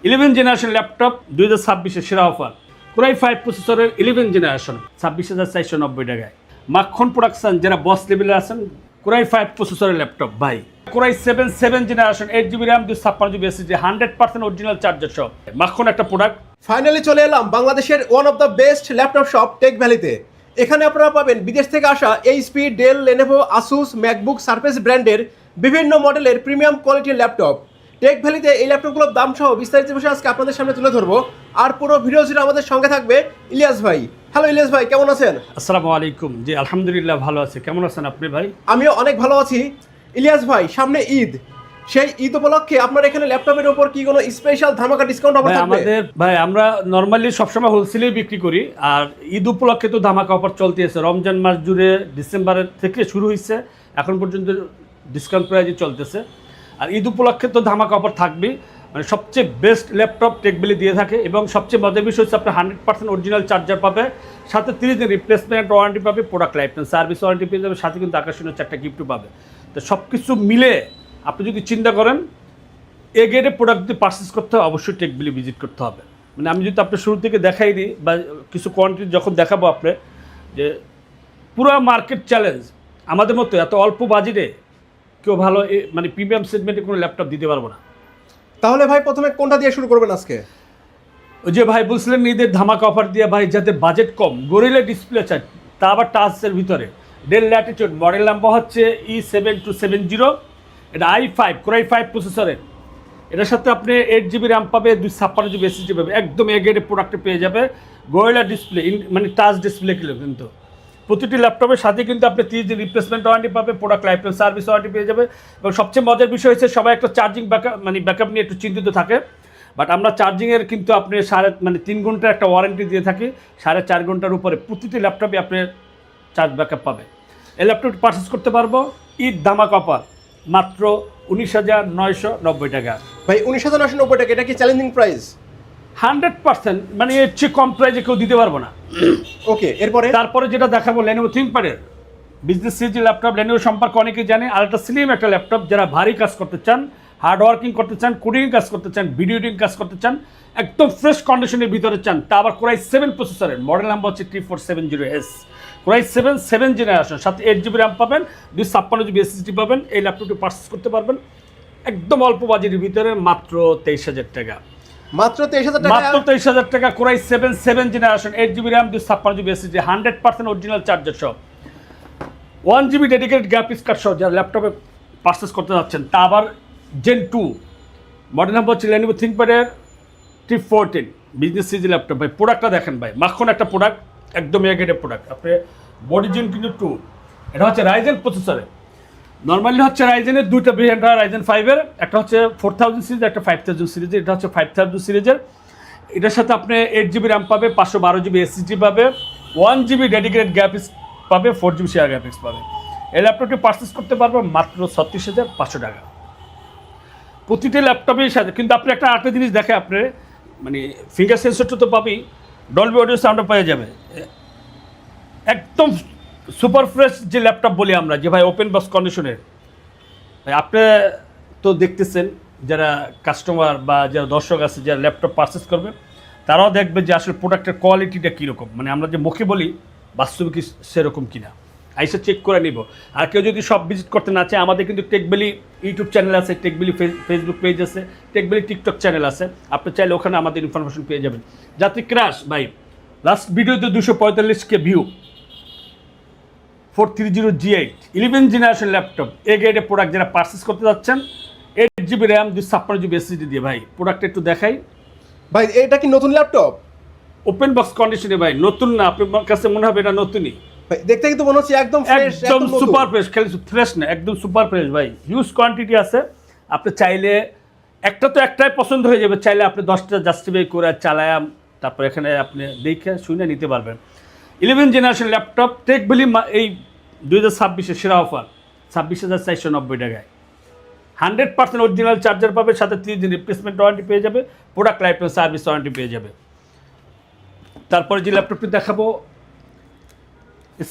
11 generation laptop 2026-এর সেরা offer. Core i 5 প্রসেসরের 11 generation 26,490 টাকায়। মাখন প্রোডাকশন যারা বস লেভেলে আছেন, কোরাই 5 প্রসেসরের ল্যাপটপ ভাই। Core i 7 generation 8GB RAM 256GB SSD 100% original charger সহ মাখন একটা প্রোডাক্ট। ফাইনালি চলে এলাম বাংলাদেশের one of the best laptop shop tech ভ্যালিতে। এখানে আপনারা পাবেন বিদেশ থেকে আসা HP, Dell, Lenovo, Asus, MacBook, Surface ব্র্যান্ডের বিভিন্ন মডেলের প্রিমিয়াম কোয়ালিটির ল্যাপটপ। টেক ভ্যালিতে এই ল্যাপটপগুলোর দাম সহ বিস্তারিত বিষয় আজকে আপনাদের সামনে তুলে ধরবো। আর পুরো ভিডিও জুড়ে আমাদের সঙ্গে থাকবে ইলিয়াস ভাই। হ্যালো ইলিয়াস ভাই, কেমন আছেন? আসসালামু আলাইকুম। জি আলহামদুলিল্লাহ ভালো আছে। কেমন আছেন আপনি ভাই? আমিও অনেক ভালো আছি। ইলিয়াস ভাই, সামনে ঈদ, সেই ঈদ উপলক্ষে আপনার এখানে ল্যাপটপের উপর কি কোনো স্পেশাল ধামাকা ডিসকাউন্ট অফার থাকবে? আমাদের ভাই আমরা নরমালি সবসময় হোলসেলেই বিক্রি করি, আর ঈদ উপলক্ষে তো ধামাকা অফার চলতে আছে। রমজান মাস জুড়ে ডিসেম্বরের থেকে শুরু হয়েছে, এখন পর্যন্ত ডিসকাউন্ট প্রাইজে চলতেছে। আর ঈদ উপলক্ষে তো ধামাকা অফার থাকবেই। মানে সবচেয়ে বেস্ট ল্যাপটপ টেকবেলি দিয়ে থাকে, এবং সবচেয়ে মজার বিষয় হচ্ছে আপনি 100% অরিজিনাল চার্জার পাবে, সাথে 30 দিন রিপ্লেসমেন্ট ওয়ারেন্টি পাবে, product life time service warranty পেয়ে যাবে, সাথে কিন্তু আকর্ষণীয় 4টা গিফটও পাবে। তো সব কিছু মিলে আপনি যদি চিন্তা করেন এ গ্রেডের প্রোডাক্ট যদি পারচেস করতে হয়, অবশ্যই টেকবিলি ভিজিট করতে হবে। মানে আমি যদি আপনার শুরু থেকে দেখাই দিই বা কিছু কোয়ান্টিটি যখন দেখাবো আপনি, যে পুরো মার্কেট চ্যালেঞ্জ আমাদের মতো এত অল্প বাজেটে কেউ ভালো মানে প্রিমিয়াম সেগমেন্টে কোনো ল্যাপটপ দিতে পারবো না। তাহলে ভাই প্রথমে কোনটা দিয়ে শুরু করবেন আজকে? ওই যে ভাই বলছিলেন ঈদের ধামাকা অফার দিয়ে, ভাই যাদের বাজেট কম, গরিলা ডিসপ্লে চাই, তা আবার টাচের ভিতরে, ডেল ল্যাটিটিউড মডেল নাম্বার হচ্ছে E7270। এটা i5 কোরাই 5 প্রসেসরের। এটার সাথে আপনি 8GB RAM পাবে, 256GB SSD পাবে, একদম এ গ্রেডের প্রোডাক্টে পেয়ে যাবে। গরিলা ডিসপ্লে মানে টাচ ডিসপ্লে কিন্তু প্রতিটি ল্যাপটপের সাথে কিন্তু আপনি 30 দিন রিপ্লেসমেন্ট ওয়ারেন্টি পাবে, product life time service warranty পেয়ে যাবে। এবং সবচেয়ে মজার বিষয় হচ্ছে সবাই একটা চার্জিং ব্যাকআপ নিয়ে একটু চিন্তিত থাকে, বাট আমরা চার্জিংয়ের কিন্তু আপনি 3 ঘন্টার একটা ওয়ারেন্টি দিয়ে থাকি। 4.5 ঘন্টার উপরে প্রতিটি ল্যাপটপে আপনি চার্জ ব্যাকআপ পাবে। এই ল্যাপটপটি পারচেস করতে পারবো ঈদ ধামাকা অফার মাত্র 19,990 টাকা। ভাই 19,990 টাকা, এটা কি চ্যালেঞ্জিং প্রাইস? 100%, মানে এর চেয়ে কম প্রাইজে কেউ দিতে পারবো না। ওকে, তারপরে যেটা দেখাবো লেনোভো থিংকপ্যাডের বিজনেস সিরিজের ল্যাপটপ। লেনোভো সম্পর্কে অনেকেই জানে, আলট্রা স্লিম একটা ল্যাপটপ। যারা ভারী কাজ করতে চান, হার্ড ওয়ার্কিং করতে চান, কোডিং কাজ করতে চান, ভিডিও এডিটিং কাজ করতে চান, একদম ফ্রেশ কন্ডিশনের ভিতরে চান, তা আবার কোরাই 7 প্রসেসরের মডেল নাম্বার হচ্ছে T470S। কোরাই 7 জেনারেশন, সাথে 8GB RAM পাবেন, 256GB SSD পাবেন। এই ল্যাপটপটি পারচেস করতে পারবেন একদম অল্প বাজেটের ভিতরে মাত্র 23,000 টাকা। মাত্র 23,000 টাকা? মাত্র 23,000 টাকা। Core i 7 generation 8GB RAM 256GB SSD 100% original charger সহ 1GB ডেডিকেটেড গ্রাফিক্স কার্ড সহ যারা ল্যাপটপে পারচেস করতে যাচ্ছেন, তা আবার Gen 2 মডেল নাম্বার হচ্ছে লেনোভো থিংকপ্যাডের T14 বিজনেস সিরিজ ল্যাপটপ। ভাই প্রোডাক্টটা দেখেন ভাই, মাখন একটা প্রোডাক্ট, একদম এগ্রেডের প্রোডাক্ট। আপনি বডি জেন কিন্তু 2, এটা হচ্ছে রাইজেন প্রসেসরে। নর্মালি হচ্ছে রাইজেনের দুইটা ভেরিয়েন্ট হয় রাইজেন 5-এর, একটা হচ্ছে 4000 সিরিজ, একটা 5000 সিরিজের। এটা হচ্ছে 5000 সিরিজের। এটার সাথে আপনি 8GB RAM পাবে, 512GB SSD পাবে, 1GB ডেডিকেটেড গ্রাফিক্স পাবে, 4GB শেয়ার গ্রাফিক্স পাবে। এই ল্যাপটপটি পারচেস করতে পারবো মাত্র 36,500 টাকা। প্রতিটি ল্যাপটপের সাথে কিন্তু আপনি একটা আরেকটা জিনিস দেখে, আপনার মানে ফিঙ্গার সেন্সরটা তো পাবেই, ডলবি অডিও সাউন্ডও পেয়ে যাবে। একদম সুপার ফ্রেশ যে ল্যাপটপ বলি আমরা, যে ভাই ওপেন বক্স কন্ডিশনের। ভাই আপনি তো দেখতেছেন, যারা কাস্টমার বা যারা দর্শক আছে যারা ল্যাপটপ পারচেস করবে, তারাও দেখবে যে আসলে প্রোডাক্টের কোয়ালিটিটা কীরকম, মানে আমরা যে মুখে বলি বাস্তবে কি সেরকম কিনা, আইসা চেক করে নিব। আর কেউ যদি সব ভিজিট করতে না চায়, আমাদের কিন্তু টেকবেলি ইউটিউব চ্যানেল আছে, টেকবেলি ফেসবুক পেজ আছে, টেকবেলি টিকটক চ্যানেল আছে। আপনি চাইলে ওখানে আমাদের ইনফরমেশন পেয়ে যাবেন। যাত্রী ক্রাশ ভাই, লাস্ট ভিডিওতে 245K view, 430G8 11 generation laptop এ গ্রেডের প্রোডাক্ট যারা পারচেস করতে যাচ্ছেন, 8GB RAM 256GB SSD দিয়ে। ভাই প্রোডাক্টটা একটু দেখাই। ভাই এটা কি নতুন ল্যাপটপ? ওপেন বক্স কন্ডিশনে ভাই, নতুন না, আপনার কাছে মনে হবে এটা নতুনই। দেখতে কিন্তু মনে হচ্ছে একদম ফ্রেশ, একদম সুপার ফ্রেশ। খালি ফ্রেশ না, একদম সুপার ফ্রেশ ভাই। হিউজ কোয়ান্টিটি আছে, আপনি চাইলে একটাই পছন্দ হয়ে যাবে, চাইলে আপনি 10টা জাস্টিফাই করে চালায়, তারপর এখানে আপনি দেখে শুনে নিতে পারবেন। 11 জেনারেশন ল্যাপটপ টেকবেলি এই 2026-এর সেরা অফার 26,490 টাকায়। 100% অরিজিনাল চার্জার পাবে, সাথে 30 দিন রিপ্লেসমেন্ট ওয়ারেন্টি পেয়ে যাবে, product life time service warranty পেয়ে যাবে। তারপরে যে ল্যাপটপটি দেখাবো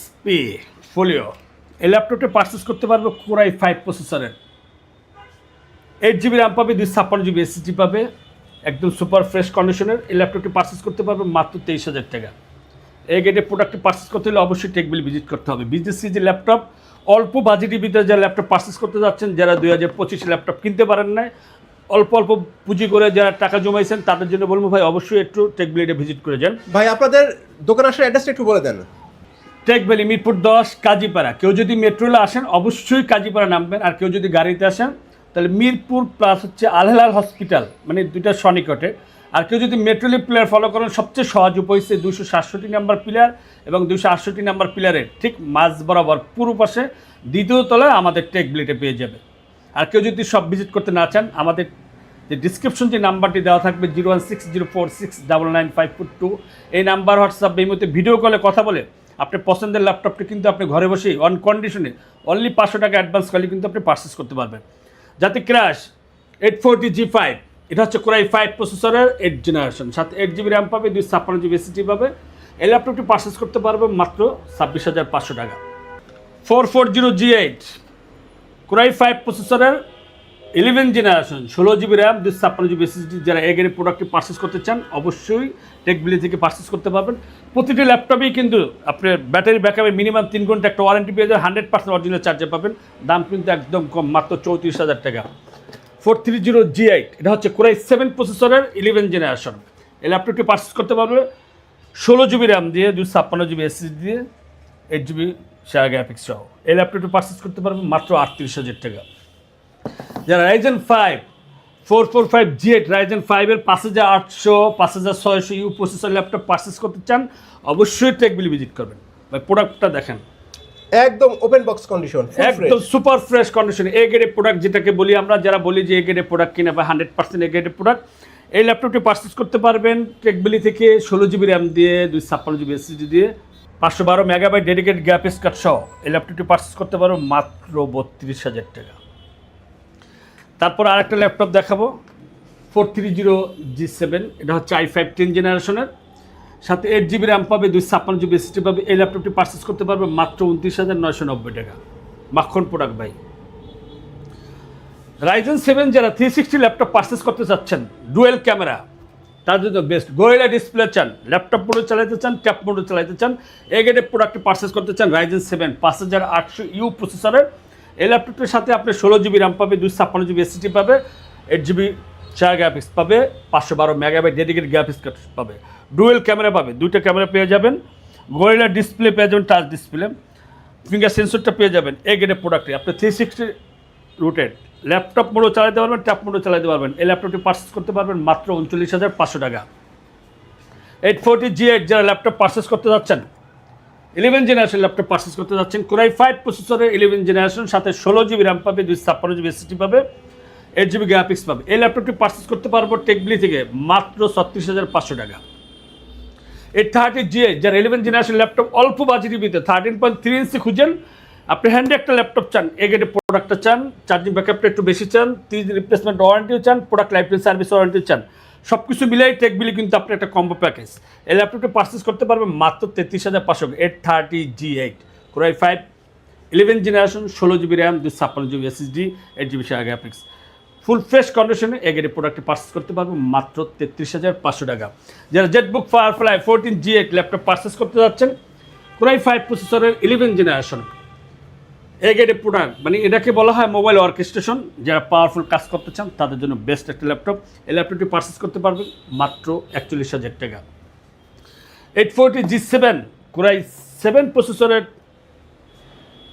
SP ফোলিও, এই ল্যাপটপটি পারচেস করতে পারবে কোরাই 5 প্রসেসরের। 8GB RAM পাবে, 256GB SSD পাবে, একদম সুপার ফ্রেশ কন্ডিশনের এই ল্যাপটপটি পারচেস করতে পারবে মাত্র 23,000 টাকা। এই গেটে প্রোডাক্টটি পারচেস করতে হলে অবশ্যই টেকবিল ভিজিট করতে হবে। বিজনেস সিজি ল্যাপটপ অল্প বাজেটের ভিতরে যারা ল্যাপটপ পারচেস করতে যাচ্ছেন, যারা 2025 ল্যাপটপ কিনতে পারেন না, অল্প অল্প পুঁজি করে যারা টাকা জমাইছেন, তাদের জন্য বলবো ভাই অবশ্যই একটু টেকবিলিটে ভিজিট করে যান। ভাই আপনাদের দোকান আসার অ্যাড্রেসটা একটু বলে দেন। টেকভ্যালি মিরপুর 10 কাজীপাড়া। কেউ যদি মেট্রোলে আসেন অবশ্যই কাজীপাড়া নামবেন, আর কেউ যদি গাড়িতে আসেন তাহলে মিরপুর প্লাস হচ্ছে আল হেলাল হসপিটাল, মানে দুইটা সনিকটে। আর কেউ যদি মেট্রোলি প্লেয়ার ফলো করেন সবচেয়ে সহজ উপায় হচ্ছে 267 নাম্বার পিলার এবং 268 নাম্বার পিলারের ঠিক মাঝ বরাবর পুরো পাশে দ্বিতীয় তলায় আমাদের টেকবিলিটে পেয়ে যাবে। আর কেউ যদি সব ভিজিট করতে না চান, আমাদের যে ডিসক্রিপশন যে নাম্বারটি দেওয়া থাকবে 01604699542, এই নাম্বার হোয়াটসঅ্যাপ এই মধ্যে ভিডিও কলে কথা বলে আপনার পছন্দের ল্যাপটপটি কিন্তু আপনি ঘরে বসেই অন কন্ডিশনে অনলি 500 টাকা অ্যাডভান্স করলে কিন্তু আপনি পারচেস করতে পারবেন। যাতে ক্র্যাশ 840G5, এটা হচ্ছে কোরাই 5 প্রসেসরের 8 জেনারেশন, সাথে 8GB র্যাম পাবে, 256GB SSD পাবে। এই ল্যাপটপটি পারচেস করতে পারবে মাত্র 26,500 টাকা। 440G8 কোরাই 5 প্রসেসরের 11 generation, 16GB RAM, 256GB SSD। যারা এই গ্রেডের প্রোডাক্টটি পারচেস করতে চান অবশ্যই টেকবিলি থেকে পারচেস করতে পারবেন। প্রতিটি ল্যাপটপেই কিন্তু আপনার ব্যাটারি ব্যাকআপে মিনিমাম 3 ঘন্টা একটা ওয়ারেন্টি পেয়ে যাবেন, 100% অরিজিনাল চার্জার পাবেন। দাম কিন্তু একদম কম, মাত্র 34,000 টাকা। 430G8 এটা হচ্ছে কোরাই 7 প্রসেসরের 11 জেনারেশন। এই ল্যাপটপটি পারচেস করতে পারবে 16GB র্যাম দিয়ে, 256GB SSD দিয়ে, 8GB শেয়ার গ্রাফিক্স সহ। এই ল্যাপটপটি পারচেস করতে পারবে মাত্র 38,000 টাকা। যারা রাইজেন 5 445G8 রাইজেন 5-এর 5800 5600 ইউ প্রসেসর ল্যাপটপ পারচেস করতে চান অবশ্যই টেকবিলি ভিজিট করবেন। ভাই প্রোডাক্টটা দেখেন, একদম ওপেন বক্স কন্ডিশন, একদম সুপার ফ্রেশ কন্ডিশনে। এ গ্রেডের প্রোডাক্ট যেটাকে বলি আমরা, যারা বলি যে এ গ্রেডের প্রোডাক্ট কিনা বা 100% এ গ্রেডের প্রোডাক্ট, এই ল্যাপটপটি পারচেস করতে পারবেন টেকবিলি থেকে 16GB র্যাম দিয়ে, 256GB SSD দিয়ে, 512 মেগাবাইট ডেডিকেটেড গ্রাফিক্স কার্ড সহ। এই ল্যাপটপটি পারচেস করতে পারো মাত্র 32,000 টাকা। তারপর আরেকটা ল্যাপটপ দেখাবো 430G7, এটা হচ্ছে i5 10 জেনারেশনের, সাথে 8GB র্যাম পাবে, 256GB SSD পাবে। এই ল্যাপটপটি পারচেস করতে পারবে মাত্র 29,990 টাকা। মাখন প্রোডাক্ট ভাই। রাইজেন 7 যারা 360 ল্যাপটপ পারচেস করতে চাচ্ছেন, ডুয়েল ক্যামেরা, তার জন্য বেস্ট। গোরিলা ডিসপ্লে চান, ল্যাপটপ মোডে চালাতে চান, ট্যাব মোডে চালাতে চান, এই গ্রেডের প্রোডাক্টটি পারচেস করতে চান, রাইজেন 7 5800 ইউ প্রসেসরের এই ল্যাপটপটির সাথে আপনি 16GB র্যাম পাবে, 256GB SSD পাবে, 8GB শেয়ার গ্রাফিক্স পাবে, 512 মেগাবাইট ডেডিকেটেড গ্রাফিক্স কার্ড পাবে, ডুয়েল ক্যামেরা পাবে, দুইটা ক্যামেরা পেয়ে যাবেন, গোরিলা ডিসপ্লে পেয়ে যাবেন, টাচ ডিসপ্লে, ফিঙ্গার সেন্সরটা পেয়ে যাবেন। এই গ্রেডের প্রোডাক্টে আপনি 360 রুটেড ল্যাপটপ মোডও চালাতে পারবেন, ট্যাব মোডও চালাতে পারবেন। এই ল্যাপটপটি পারচেস করতে পারবেন মাত্র 39,500 টাকা। 840G8 যারা ল্যাপটপ পারচেস করতে যাচ্ছেন, 11 জেনারেশন ল্যাপটপ পারচেস করতে যাচ্ছেন, কোরাই 5 প্রসেসরের 11 জেনারেশন, সাথে 16GB র্যাম পাবে, 256GB SSD পাবে, 8GB গ্রাফিক্স পাবে। এই ল্যাপটপটি পারচেস করতে পারবো টেকবিলি থেকে মাত্র 36,500 টাকা। 830G8 যারা 11 জেনারেশন ল্যাপটপ অল্প বাজেটের ভিতরে 13.3 ইঞ্চি খুঁজেন, আপনি হ্যান্ডে একটা ল্যাপটপ চান, এই গ্রেডের প্রোডাক্টটা চান, চার্জিং ব্যাকআপটা একটু বেশি চান, 3 রিপ্লেসমেন্ট ওয়ারেন্টিও চান, প্রোডাক্ট লাইফ টাইম সার্ভিস ওয়ারেন্টিও চান, সব কিছু মিলাই টেকবিলি কিন্তু আপনি একটা কম্বো প্যাকেজ। এই ল্যাপটপটা পারচেস করতে পারবেন মাত্র 33,500। 830G8 core i 5 11 generation, 16GB RAM, 256GB SSD, 8GB share graphics, full fresh কন্ডিশনে এই গ্রেডের প্রোডাক্টটি পারচেস করতে পারবেন মাত্র 33,500 টাকা। যারা Jetbook firefly 14G8 laptop purchase করতে যাচ্ছেন, কোরাই 5 প্রসেসরের 11 জেনারেশন, এই গ্রেডের প্রোডাক্ট, মানে এটাকে বলা হয় মোবাইল ওয়ার্কস্টেশন। যারা পাওয়ারফুল কাজ করতে চান তাদের জন্য বেস্ট একটা ল্যাপটপ। এই ল্যাপটপটি পারচেস করতে পারবেন মাত্র 41,000 টাকা। 840G7 কোরাই 7 প্রসেসরের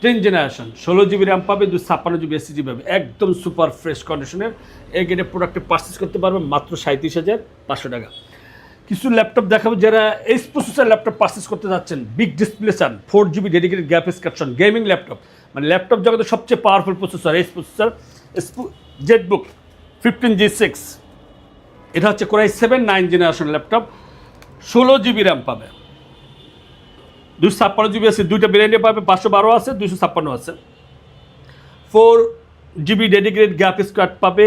10 জেনারেশন, 16GB র্যাম পাবে, 256GB SSD পাবে, একদম সুপার ফ্রেশ কন্ডিশনের এই গ্রেডের প্রোডাক্টটি পারচেস করতে পারবেন মাত্র 37,500 টাকা। কিছু ল্যাপটপ দেখাবো যারা এই প্রসেসর ল্যাপটপ পারচেস করতে যাচ্ছেন, বিগ ডিসপ্লে চান, 4GB ডেডিকেটেড গ্রাফিক্স কার্ড চান, গেমিং ল্যাপটপ, মানে ল্যাপটপ জগতের সবচেয়ে পাওয়ারফুল প্রসেসর এই প্রসেসর জেটবুক 15G6, এটা হচ্ছে core i 7 9 generation laptop, 16GB RAM পাবে, 256GB আছে, দুইটা ভেরিয়েন্টে পাবে, 512 আছে, 256 আছে, 4GB ডেডিকেটেড গ্রাফিক্স কার্ড পাবে,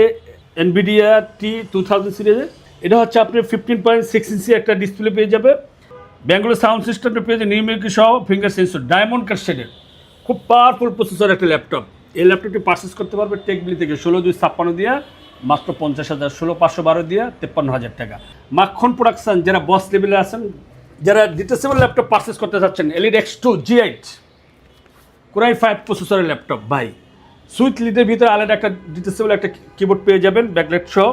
NVIDIA T2000 সিরিজে। এটা হচ্ছে আপনি 15.6 ইঞ্চি একটা ডিসপ্লে পেয়ে যাবে, ব্যাঙ্গালোর সাউন্ড সিস্টেমটা পেয়ে যাবে, নিউমেরিক সহ, ফিঙ্গার সেন্সর, ডায়মন্ড কাট শেডের, খুব পাওয়ারফুল প্রসেসর একটা ল্যাপটপ। এই ল্যাপটপটি পারচেস করতে পারবে টেকবিলি থেকে 16/256 দিয়ে, মাত্র 50,000, 16,512 দিয়ে 53,000 টাকা। মাখন প্রোডাকশন যারা বস লেভেলে আছেন, যারা ডিটেচেবল ল্যাপটপ পারচেস করতে চাচ্ছেন, LED X2 G8 Core i5 প্রসেসরের ল্যাপটপ ভাই, সুইট লিডের ভিতরে আলাদা একটা ডিটেচেবল একটা কিবোর্ড পেয়ে যাবেন ব্যাকলাইট সহ,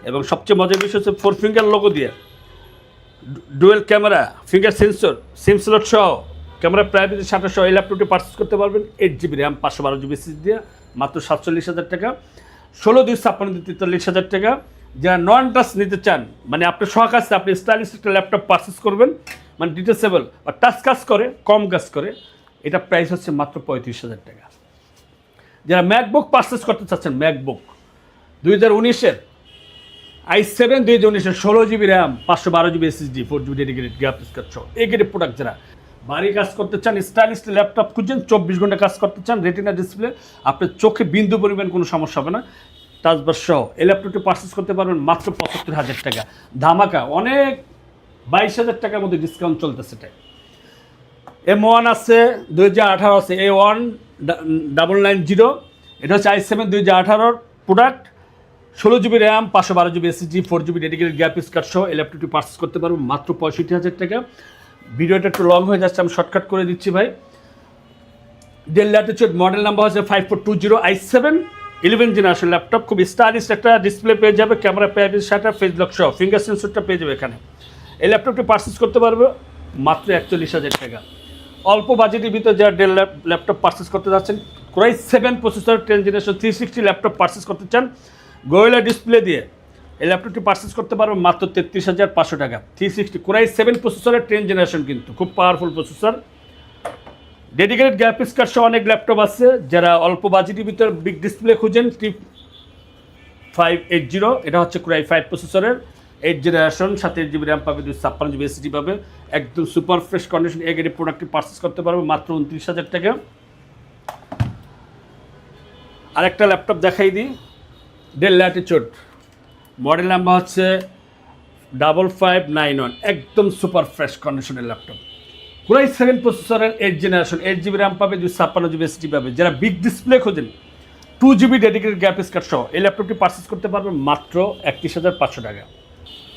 এবং সবচেয়ে মজার বিষয় হচ্ছে 4 ফিঙ্গার লোগো দিয়ে, ডুয়েল ক্যামেরা, ফিঙ্গার সেন্সর, সিম স্লট সহ, ক্যামেরা প্রাইভেসি শাটার সহ এই ল্যাপটপটি পারচেস করতে পারবেন 8GB RAM 512GB SSD দিয়ে মাত্র 47,000 টাকা। 16/256 দিয়ে 43,000 টাকা। যারা নন টাচ নিতে চান, মানে আপনার শখ আছে আপনি স্টাইলিশ একটা ল্যাপটপ পারচেস করবেন, মানে ডিটেচেবল বা টাচ কাজ করে, কম কাজ করে, এটা প্রাইস হচ্ছে মাত্র 35,000 টাকা। যারা ম্যাকবুক পারচেস করতে চাচ্ছেন, ম্যাকবুক 2019-এর i7 2019-এর 16GB RAM 512GB SSD 4GB dedicated graphics card সহ এই গ্রেডের প্রোডাক্ট, যারা বাড়ি কাজ করতে চান, স্টাইলিশ ল্যাপটপ খুঁজছেন, 24 ঘন্টা কাজ করতে চান, রেটিনা ডিসপ্লে, আপনার চোখে বিন্দু পরিমাণ কোনো সমস্যা হবে না, টাচবার সহ এই ল্যাপটপটি পারচেস করতে পারবেন মাত্র 75,000 টাকা। ধামাকা, অনেক 22,000 টাকার মধ্যে ডিসকাউন্ট চলতেছে। এটা M1 আছে 2018 আছে, A1990, এটা হচ্ছে i7 2018 product, 16GB RAM 512GB SSD 4GB dedicated graphics card সহ এই ল্যাপটপটি পারচেস করতে পারবেন মাত্র 65,000 টাকা। ভিডিওটা একটু লং হয়ে যাচ্ছে, আমি শর্টকাট করে দিচ্ছি ভাই। ডেল ল্যাটিটিউড মডেল নাম্বার হচ্ছে 5420 i7 11 জেনারেশন ল্যাপটপ, খুব স্টাইলিশ একটা ডিসপ্লে পেয়ে যাবে, camera privacy shutter, face lock সহ, ফিঙ্গার সেন্সরটা পেয়ে যাবে এখানে। এই ল্যাপটপটি পারচেস করতে পারবে মাত্র 41,000 টাকা। অল্প বাজেটের ভিতরে যারা ডেল ল্যাপটপ পারচেস করতে যাচ্ছেন, Core i7 processor 10 generation 360 laptop purchase করতে চান গোয়েলা ডিসপ্লে দিয়ে, এই ল্যাপটপটি পারচেস করতে পারবেন মাত্র 33,500 টাকা। 360 Core i7 প্রসেসরের 10 জেনারেশন, কিন্তু খুব powerful processor, dedicated graphics card সহ অনেক ল্যাপটপ আছে। যারা অল্প বাজেটের ভিতরে বিগ ডিসপ্লে খুঁজেন, 3580, এটা হচ্ছে Core i5 প্রসেসরের 8 জেনারেশন, 8GB RAM পাবে, 256GB SSD পাবে, একদম সুপার ফ্রেশ কন্ডিশন এই গ্রেডের প্রোডাক্টটি পারচেস করতে পারবে মাত্র 29,000 টাকা। আরেকটা ল্যাপটপ দেখাই দিই, ডেল ল্যাটিটিউড মডেল নাম্বার হচ্ছে 5591, একদম সুপার ফ্রেশ কন্ডিশনের ল্যাপটপ, Core i7 প্রসেসরের 8 জেনারেশন, 8GB RAM পাবে, 256GB SSD পাবে। যারা বিগ ডিসপ্লে খোঁজেন, 2GB ডেডিকেটেড গ্রাফিক্স কার্ড সহ এই ল্যাপটপটি পারচেস করতে পারবেন মাত্র 31,500 টাকা।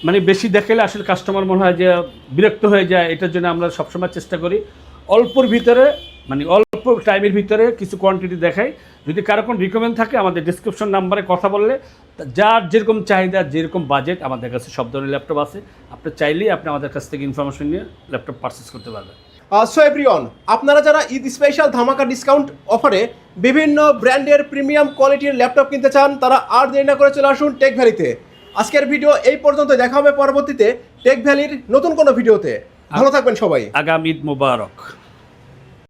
মানে বেশি দেখালে আসলে কাস্টমার মনে হয় যে বিরক্ত হয়ে যায়, এটার জন্য আমরা সবসময় চেষ্টা করি অল্পর ভিতরে, মানে অল্প টাইমের ভিতরে কিছু কোয়ান্টিটি দেখাই। যদি কারো কোনো রিকমেন্ড থাকে আমাদের ডিসক্রিপশন নাম্বারে কথা বললে, যার যেরকম চাহিদা, যেরকম বাজেট, আমাদের কাছে সব ধরনের ল্যাপটপ আছে, আপনি চাইলেই আপনি আমাদের কাছ থেকে ইনফরমেশন নিয়ে ল্যাপটপ পারচেস করতে পারবেন। সো এভরিওয়ান, আপনারা যারা ঈদ স্পেশাল ধামাকা ডিসকাউন্ট অফারে বিভিন্ন ব্র্যান্ডের প্রিমিয়াম কোয়ালিটির ল্যাপটপ কিনতে চান, তারা আর দেরি না করে চলে আসুন টেক ভ্যালিতে। আজকের ভিডিও এই পর্যন্ত, দেখা হবে পরবর্তীতে টেক ভ্যালির নতুন কোনো ভিডিওতে। ভালো থাকবেন সবাই। আগামী ঈদ মোবারক।